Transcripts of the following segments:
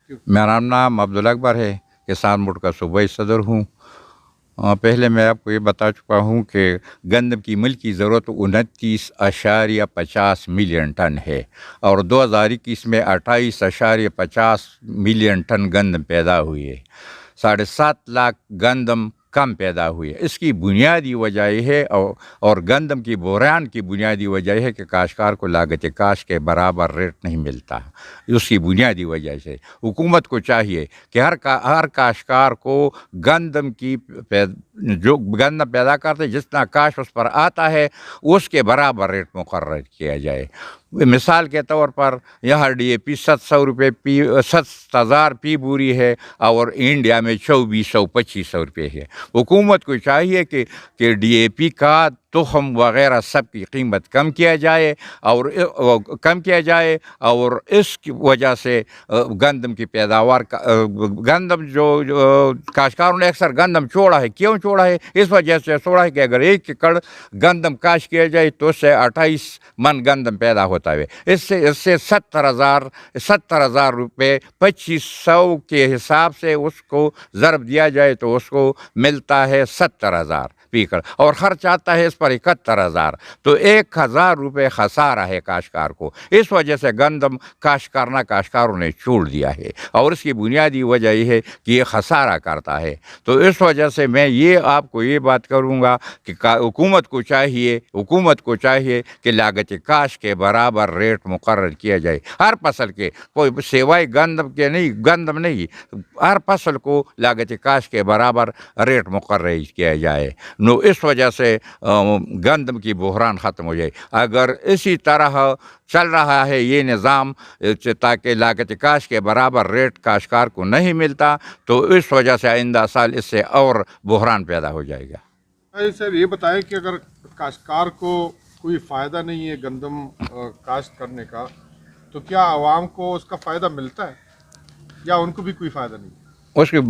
मेरा नाम अब्दुल अकबर है, किसान मोर्चा का सूबाई सदर हूँ। पहले मैं आपको ये बता चुका हूँ कि गंदम की मुल्की ज़रूरत 29.50 मिलियन टन है और 2021 में 28.50 मिलियन टन गंदम पैदा हुई है। 7.5 लाख गंदम कम पैदा हुई है। इसकी बुनियादी वजह यह है और गंदम की बहरान की बुनियादी वजह है कि काश्तकार को लागत काश्त के बराबर रेट नहीं मिलता। उसकी बुनियादी वजह से हुकूमत को चाहिए कि हर काश्तकार को गंदम की जो गंदम पैदा करते जितना काश्त उस पर आता है उसके बराबर रेट मुकर्रर किया जाए। मिसाल के तौर पर यहाँ DAP 700 रुपये 7,000 पी बोरी है और इंडिया में 2400-2500 रुपये है। हुकूमत को चाहिए कि DAP का तुखम वगैरह सब की कीमत कम किया जाए और इसकी वजह से गंदम की पैदावार गंदम जो काश्तकारों ने अक्सर गंदम छोड़ा है। क्यों छोड़ा है? इस वजह से छोड़ा है कि अगर 1 एकड़ गंदम काश्त किया जाए तो उससे 28 मन गंदम पैदा होता है। इससे 70,000 रुपये 2500 के हिसाब से उसको ज़रब दिया जाए तो उसको मिलता है 70,000 पीकर और खर्च आता है इस पर 71,000। तो 1,000 रुपये खसारा है काश्तकार को। इस वजह से गंदम काश्तकारों ने छोड़ दिया है और इसकी बुनियादी वजह यह है कि ये खसारा करता है। तो इस वजह से मैं ये आपको ये बात करूँगा कि हुकूमत को चाहिए कि लागत काश्त के बराबर रेट मुकर्रर किया जाए हर फसल के, कोई सिवाय गंदम नहीं, हर फसल को लागत काश्त के बराबर रेट मुकर्रर किया जाए। इस वजह से गंदम की बहरान ख़त्म हो जाए। अगर इसी तरह चल रहा है ये निज़ाम ताकि लागत काश्त के बराबर रेट काश्तकार को नहीं मिलता तो इस वजह से आइंदा साल इससे और बहरान पैदा हो जाएगा। सर ये बताएं कि अगर काश्तकार को कोई फ़ायदा नहीं है गंदम काश्त करने का तो क्या आवाम को उसका फ़ायदा मिलता है या उनको भी कोई फ़ायदा नहीं? उसके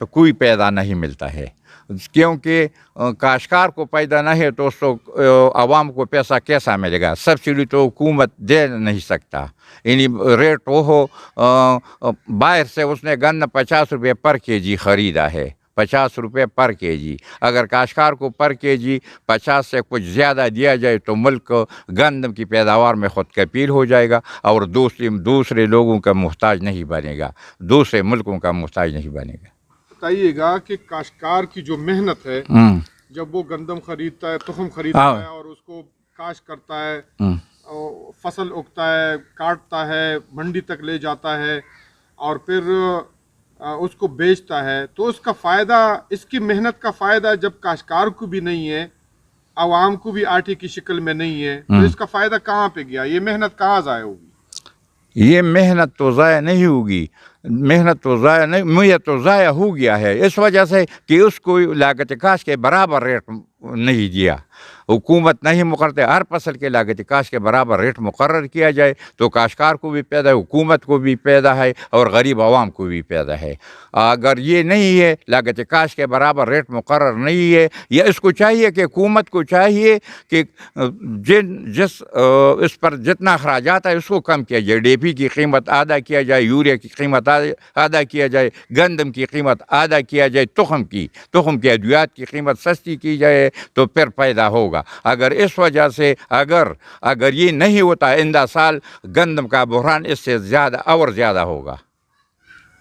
तो कोई पैदा नहीं मिलता है क्योंकि काश्तकार को पैदा नहीं है तो उसको आवाम को पैसा कैसा मिलेगा? सब्सिडी तो हुकूमत दे नहीं सकता। यानी रेट वो हो बाहर से उसने गन्ना 50 रुपये पर केजी ख़रीदा है, 50 रुपये पर केजी। अगर काश्तकार को पर केजी 50 से कुछ ज़्यादा दिया जाए तो मुल्क गंदम की पैदावार में ख़ुद कफील हो जाएगा और दूसरे लोगों का मुहताज नहीं बनेगा, दूसरे मुल्कों का मुहताज नहीं बनेगा। बताइएगा कि काश्तकार की जो मेहनत है जब वो गंदम खरीदता है, तुखम खरीदता है और उसको काश्त करता है, फसल उगता है, काटता है, मंडी तक ले जाता है और फिर उसको बेचता है, तो उसका फ़ायदा, इसकी मेहनत का फ़ायदा जब काश्तकार को भी नहीं है, आवाम को भी आटे की शक्ल में नहीं है, तो इसका फ़ायदा कहाँ पे गया? ये मेहनत कहाँ ज़ाया होगी? ये मेहनत तो ज़ाया नहीं होगी, मेहनत तो ज़ाया हो गया है इस वजह से कि उसको लागत काश्त के बराबर रेट नहीं दिया। हुकूमत नहीं मुकरते, हर फसल के लागत काश्त के बराबर रेट मुकर्रर किया जाए तो काश्तकार को भी पैदा है, हुकूमत को भी पैदा है और गरीब आवाम को भी पैदा है। अगर ये नहीं है, लागत काश्त के बराबर रेट मुकर्रर नहीं है, या इसको चाहिए कि हुकूमत को चाहिए कि इस पर जितना अखराजात है उसको कम किया जाए, DAP की कीमत अदा किया जाए, यूरिया की कीमत अदा किया जाए, गंदम की कीमत अदा किया जाए, तुखम की अद्वियात की कीमत सस्ती की जाए तो फिर पैदा होगा। अगर इस वजह से अगर ये नहीं होता आइंदा साल गंदम का बहरान इससे ज़्यादा होगा।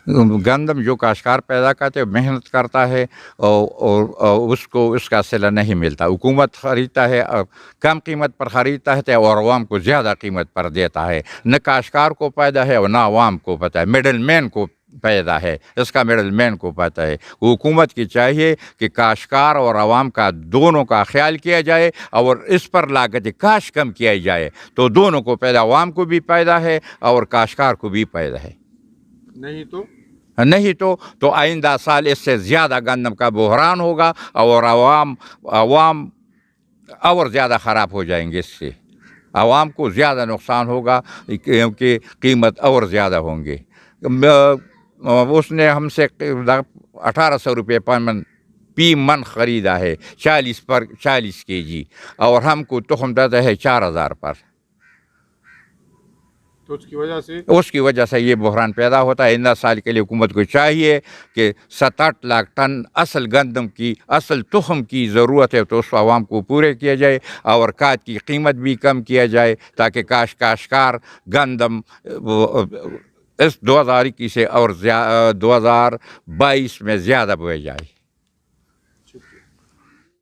गंदम जो काश्तकार पैदा करते मेहनत करता है और उसको उसका सिला नहीं मिलता। हुकूमत ख़रीदता है कम कीमत पर ख़रीदता है और आवाम को ज़्यादा कीमत पर देता है। न काश्तकार को पैदा है और न आवाम को पता है, मिडल मैन को पैदा है, इसका मिडल मैन को पता है। हुकूमत की चाहिए कि काश्तकार और आवाम का दोनों का ख्याल किया जाए और इस पर लागत काश्त कम किया जाए तो दोनों को पैदा, आवाम को भी पैदा है और काश्तकार को भी पैदा है। नहीं तो आइंदा साल इससे ज़्यादा गंदम का बहरान होगा और आवाम और ज़्यादा ख़राब हो जाएंगे। इससे आवाम को ज़्यादा नुकसान होगा क्योंकि कीमत और ज़्यादा होंगे। उसने हमसे 1800 रुपये पी मन ख़रीदा है 40 केजी और हमको तुखम देता है 4000 पर। تو اس کی وجہ سے یہ بحران پیدا ہوتا ہے. آئندہ سال کے لیے حکومت کو چاہیے کہ 7-8 لاکھ ٹن اصل گندم کی اصل تخم کی ضرورت ہے تو اس عوام کو پورے کیا جائے اور کھاد کی قیمت بھی کم کیا جائے تاکہ کاشتکار گندم اس 2021 سے اور 2022 میں زیادہ بوئے جائے.